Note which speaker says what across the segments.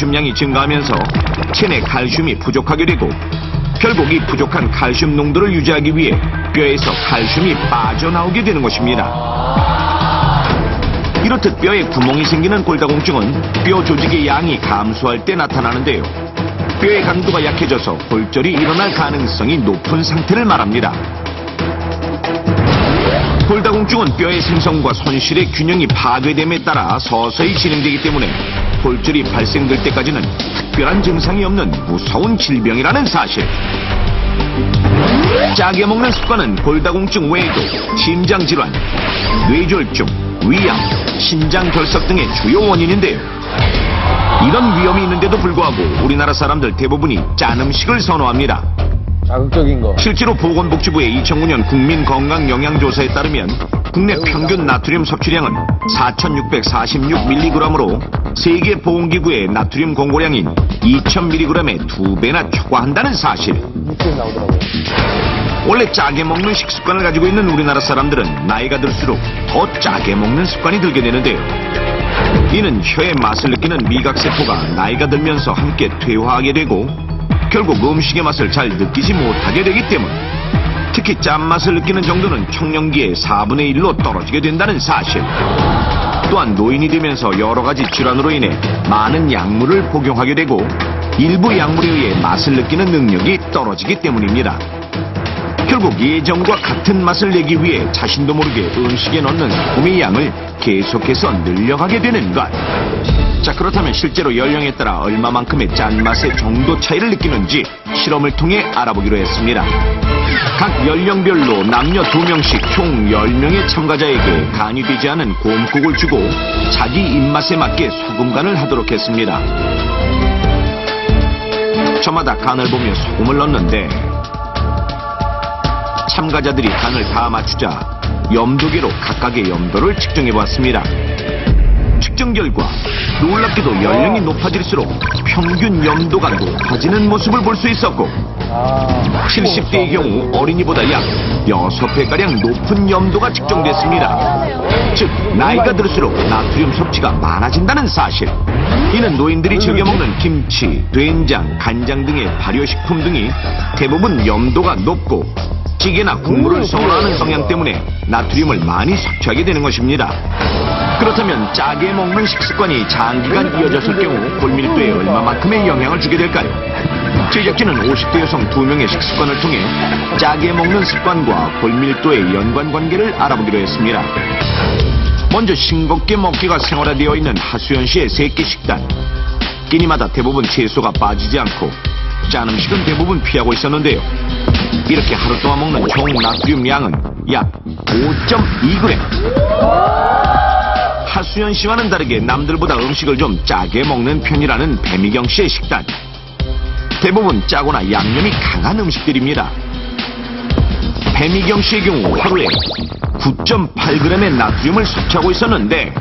Speaker 1: 칼슘량이 증가하면서 체내 칼슘이 부족하게 되고 결국 이 부족한 칼슘 농도를 유지하기 위해 뼈에서 칼슘이 빠져나오게 되는 것입니다. 이렇듯 뼈에 구멍이 생기는 골다공증은 뼈 조직의 양이 감소할 때 나타나는데요. 뼈의 강도가 약해져서 골절이 일어날 가능성이 높은 상태를 말합니다. 골다공증은 뼈의 생성과 손실의 균형이 파괴됨에 따라 서서히 진행되기 때문에 골절이 발생될 때까지는 특별한 증상이 없는 무서운 질병이라는 사실. 짜게 먹는 습관은 골다공증 외에도 심장질환, 뇌졸중, 위암, 신장결석 등의 주요 원인인데요. 이런 위험이 있는데도 불구하고 우리나라 사람들 대부분이 짠 음식을 선호합니다.
Speaker 2: 자극적인 거.
Speaker 1: 실제로 보건복지부의 2009년 국민건강영양조사에 따르면 국내 평균 나트륨 섭취량은 4,646mg으로 세계보건기구의 나트륨 공고량인 2,000mg의 2배나 초과한다는 사실.
Speaker 2: 뉴스에 나오더라고요.
Speaker 1: 원래 짜게 먹는 식습관을 가지고 있는 우리나라 사람들은 나이가 들수록 더 짜게 먹는 습관이 들게 되는데요. 이는 혀의 맛을 느끼는 미각세포가 나이가 들면서 함께 퇴화하게 되고 결국 음식의 맛을 잘 느끼지 못하게 되기 때문. 특히 짠맛을 느끼는 정도는 청년기의 4분의 1로 떨어지게 된다는 사실. 또한 노인이 되면서 여러 가지 질환으로 인해 많은 약물을 복용하게 되고 일부 약물에 의해 맛을 느끼는 능력이 떨어지기 때문입니다. 결국 예전과 같은 맛을 내기 위해 자신도 모르게 음식에 넣는 소금의 양을 계속해서 늘려가게 되는 것. 자, 그렇다면 실제로 연령에 따라 얼마만큼의 짠맛의 정도 차이를 느끼는지 실험을 통해 알아보기로 했습니다. 각 연령별로 남녀 2명씩 총 10명의 참가자에게 간이 되지 않은 곰국을 주고 자기 입맛에 맞게 소금 간을 하도록 했습니다. 저마다 간을 보며 소금을 넣는데 참가자들이 간을 다 맞추자 염도계로 각각의 염도를 측정해봤습니다. 측정 결과 놀랍게도 연령이 높아질수록 평균 염도가 높아지는 모습을 볼 수 있었고 70대의 경우 어린이보다 약 6배가량 높은 염도가 측정됐습니다. 즉 나이가 들수록 나트륨 섭취가 많아진다는 사실. 이는 노인들이 즐겨 먹는 김치, 된장, 간장 등의 발효식품 등이 대부분 염도가 높고 찌개나 국물을 선호하는 성향 때문에 나트륨을 많이 섭취하게 되는 것입니다. 그렇다면 짜게 먹는 식습관이 장기간 이어졌을 경우 골밀도에 얼마만큼의 영향을 주게 될까요? 제작진은 50대 여성 2명의 식습관을 통해 짜게 먹는 습관과 골밀도의 연관관계를 알아보기로 했습니다. 먼저 싱겁게 먹기가 생활화되어 있는 하수연 씨의 세끼 식단. 끼니마다 대부분 채소가 빠지지 않고 짠 음식은 대부분 피하고 있었는데요. 이렇게 하루 동안 먹는 총 나트륨 양은 약 5.2g. 하수연 씨와는 다르게 남들보다 음식을 좀 짜게 먹는 편이라는 배미경 씨의 식단. 대부분 짜거나 양념이 강한 음식들입니다. 배미경 씨의 경우 하루에 9.8g의 나트륨을 섭취하고 있었는데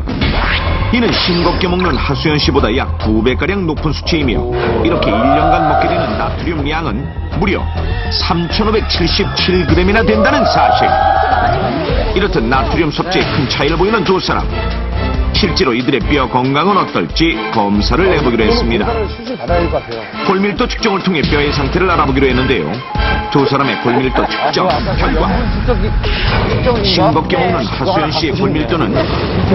Speaker 1: 이는 싱겁게 먹는 하수연 씨보다 약 2배가량 높은 수치이며 이렇게 1년간 먹게 되는 나트륨 양은 무려 3,577g이나 된다는 사실. 이렇듯 나트륨 섭취에 큰 차이를 보이는 두 사람. 실제로 이들의 뼈 건강은 어떨지 검사를 해보기로 했습니다. 골밀도 측정을 통해 뼈의 상태를 알아보기로 했는데요. 두 사람의 골밀도 측정 결과 싱겁게 먹는 하수연 씨의 골밀도는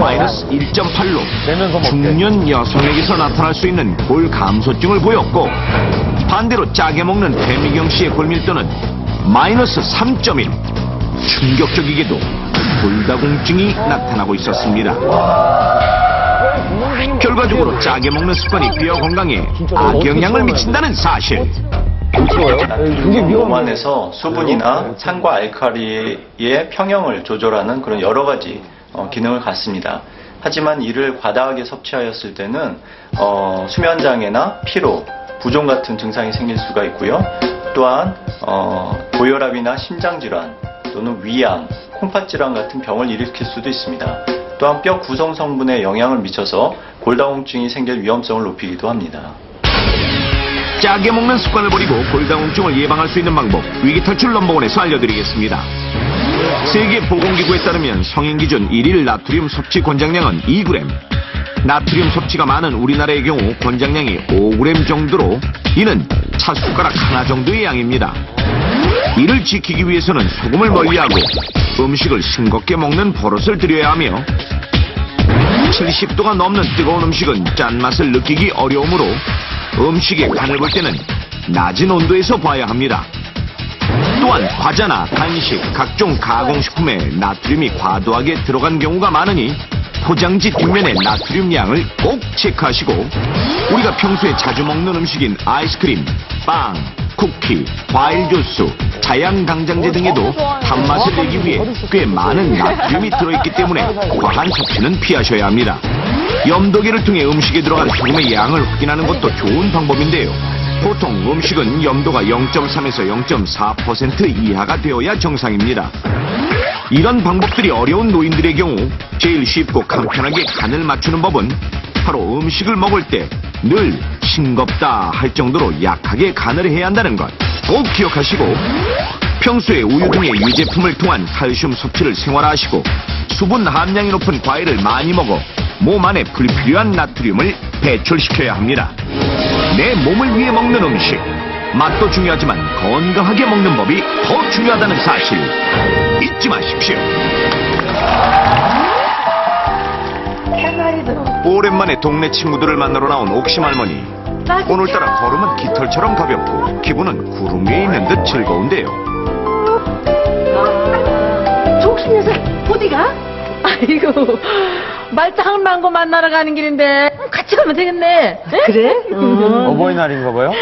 Speaker 1: 마이너스 1.8로 중년 여성에게서 나타날 수 있는 골 감소증을 보였고 반대로 짜게 먹는 배미경 씨의 골밀도는 마이너스 3.1. 충격적이게도 골다공증이 나타나고 있었습니다. 결과적으로 짜게 먹는 습관이 뼈 건강에 악영향을 미친다는 사실.
Speaker 3: 몸 안에서 수분이나 산과 알칼리의 평형을 조절하는 그런 여러 가지 기능을 갖습니다. 하지만 이를 과다하게 섭취하였을 때는 수면장애나 피로, 부종 같은 증상이 생길 수가 있고요. 또한 고혈압이나 심장질환 또는 위암, 콩팥질환 같은 병을 일으킬 수도 있습니다. 또한 뼈 구성 성분에 영향을 미쳐서 골다공증이 생길 위험성을 높이기도 합니다.
Speaker 1: 짜게 먹는 습관을 버리고 골다공증을 예방할 수 있는 방법, 위기탈출 넘버원에서 알려드리겠습니다. 세계보건기구에 따르면 성인 기준 1일 나트륨 섭취 권장량은 2g, 나트륨 섭취가 많은 우리나라의 경우 권장량이 5g 정도로 이는 차 숟가락 하나 정도의 양입니다. 이를 지키기 위해서는 소금을 멀리하고 음식을 싱겁게 먹는 버릇을 들여야 하며 70도가 넘는 뜨거운 음식은 짠맛을 느끼기 어려우므로 음식의 간을 볼 때는 낮은 온도에서 봐야 합니다. 또한 과자나 간식, 각종 가공식품에 나트륨이 과도하게 들어간 경우가 많으니 포장지 뒷면의 나트륨 양을 꼭 체크하시고 우리가 평소에 자주 먹는 음식인 아이스크림, 빵, 쿠키, 과일 주스, 자양강장제 등에도 단맛을 내기 위해 꽤 많은 나트륨이 들어있기 때문에 과한 섭취는 피하셔야 합니다. 염도계를 통해 음식에 들어간 소금의 양을 확인하는 것도 좋은 방법인데요. 보통 음식은 염도가 0.3에서 0.4% 이하가 되어야 정상입니다. 이런 방법들이 어려운 노인들의 경우 제일 쉽고 간편하게 간을 맞추는 법은 바로 음식을 먹을 때 늘 싱겁다 할 정도로 약하게 간을 해야 한다는 것 꼭 기억하시고 평소에 우유 등의 유제품을 통한 칼슘 섭취를 생활화하시고 수분 함량이 높은 과일을 많이 먹어 몸 안에 불필요한 나트륨을 배출시켜야 합니다. 내 몸을 위해 먹는 음식 맛도 중요하지만 건강하게 먹는 법이 더 중요하다는 사실 잊지 마십시오. 오랜만에 동네 친구들을 만나러 나온 옥심 할머니. 오늘따라 걸음은 깃털처럼 가볍고 기분은 구름 위에 있는 듯 즐거운데요.
Speaker 4: 옥심 녀석 어디가? 아이고 말짱 망고 만나러 가는 길인데 같이 가면 되겠네. 그래?
Speaker 2: 어버이날인가 봐요?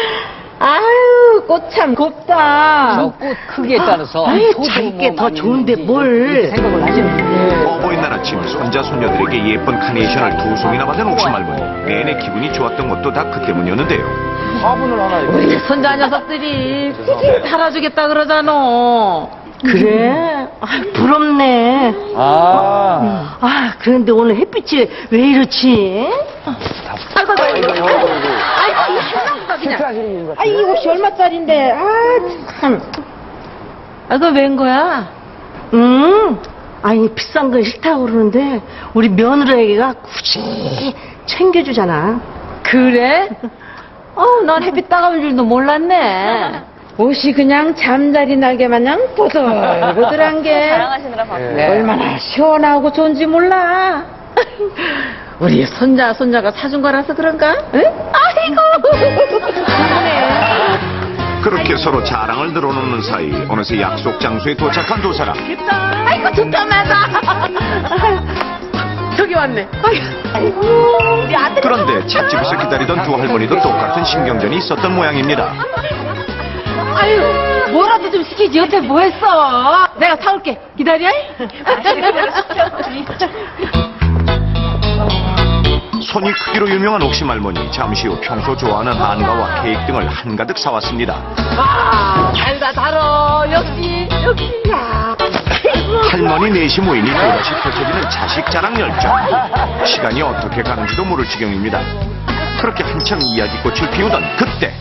Speaker 4: 아유 꽃 참 곱다.
Speaker 5: 저 꽃 크기에 따라서
Speaker 4: 아유
Speaker 5: 저도
Speaker 4: 자기께
Speaker 5: 뭐
Speaker 4: 더
Speaker 5: 많이
Speaker 4: 좋은데 뭘
Speaker 5: 생각을 하시는데
Speaker 1: 어버이날 아침 손자 손녀들에게 예쁜 카네이션을 2송이나 받은 옥심 할머니. 내내 기분이 좋았던 것도 다 그 때문이었는데요.
Speaker 2: 화분을 하나 이거.
Speaker 4: 우리 손자 녀석들이 꾸준히 달아주겠다 그러잖아. 그래? 아, 부럽네.
Speaker 2: 아,
Speaker 4: 그런데 오늘 햇빛이 왜 이렇지? 아이고, 아이고, 아이고. 아이고, 한방구가 그냥. 이 옷이 얼마짜린데? 참. 그거 웬 거야? 아니, 비싼 건 싫다고 그러는데, 우리 며느리가 굳이 챙겨주잖아. 그래? 난 햇빛 따가운 줄도 몰랐네. 옷이 그냥 잠자리 날개 마냥 보들보들한 게
Speaker 6: 자랑하시느라 바쁘네.
Speaker 2: 네.
Speaker 4: 얼마나 시원하고 좋은지 몰라. 우리 손자가 사준 거라서 그런가? 응? 아이고.
Speaker 1: 그렇게 서로 자랑을 늘어놓는 사이 어느새 약속 장소에 도착한 두 사람.
Speaker 4: 아이고 좋다마다. 저기 왔네. 아이고. 우리 아들.
Speaker 1: 그런데 찻집에서 기다리던 두 할머니도 똑같은 신경전이 있었던 모양입니다.
Speaker 4: 아유, 뭐라도 좀 시키지. 여태 뭐 했어? 내가 사올게. 기다려.
Speaker 1: 손이 크기로 유명한 옥심 할머니. 잠시 후 평소 좋아하는 한가와 케이크 등을 한가득 사왔습니다.
Speaker 4: 와, 달어. 역시. 야.
Speaker 1: 할머니 넷이 모이니 또다시 펼쳐지는 자식 자랑 열정. 시간이 어떻게 가는지도 모를 지경입니다. 그렇게 한창 이야기꽃을 피우던 그때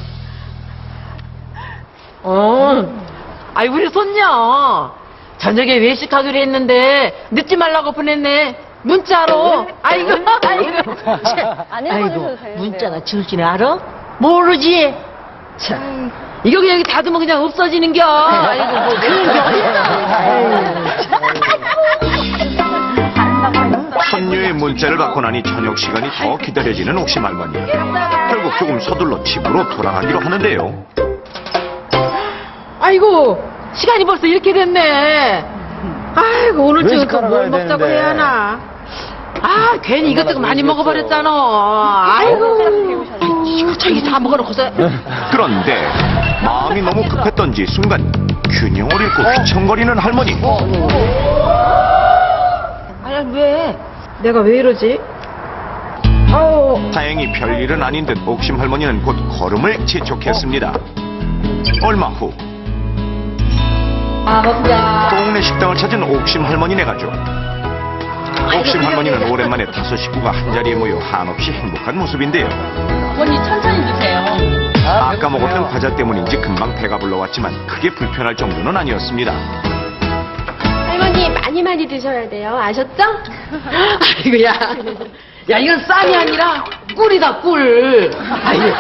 Speaker 4: 아이 우리 손녀 저녁에 외식하기로 했는데 늦지 말라고 보냈네. 문자로. 아이고.
Speaker 6: 안
Speaker 4: 아이고
Speaker 6: 읽어주셔도 되는데요.
Speaker 4: 문자가 지울 줄 알아? 모르지. 참 이거 그냥 다듬어 그냥 없어지는겨. 아이고 뭐 그런 게 어딨어.
Speaker 1: 손녀의 문자를 받고 나니 저녁 시간이 더 기다려지는 옥심 할머니. 결국 조금 서둘러 집으로 돌아가기로 하는데요.
Speaker 4: 아이고 시간이 벌써 이렇게 됐네. 아이고 오늘 지금
Speaker 2: 외식하러
Speaker 4: 뭘
Speaker 2: 가야
Speaker 4: 먹자고
Speaker 2: 되는데.
Speaker 4: 해야 하나. 괜히 이것저것 많이 먹어버렸잖아. 아이고 이거 저기 다 먹어놓고서.
Speaker 1: 그런데 마음이 너무 급했던지 순간 균형을 잃고 휘청거리는 할머니.
Speaker 4: 왜? 내가 왜 이러지?
Speaker 1: 다행히 별일은 아닌 듯 옥심 할머니는 곧 걸음을 재촉했습니다. 얼마 후
Speaker 4: 먹자.
Speaker 1: 동네 식당을 찾은 옥심 할머니네 가족. 옥심 할머니는 오랜만에 5 식구가 한자리에 모여 한없이 행복한 모습인데요.
Speaker 6: 어머니 천천히 드세요.
Speaker 1: 아까 먹었던 과자 때문인지 금방 배가 불러왔지만 크게 불편할 정도는 아니었습니다.
Speaker 7: 할머니 많이 드셔야 돼요. 아셨죠?
Speaker 4: 아이고야. 야, 이건 쌈이 아니라 꿀이다, 꿀. 아유,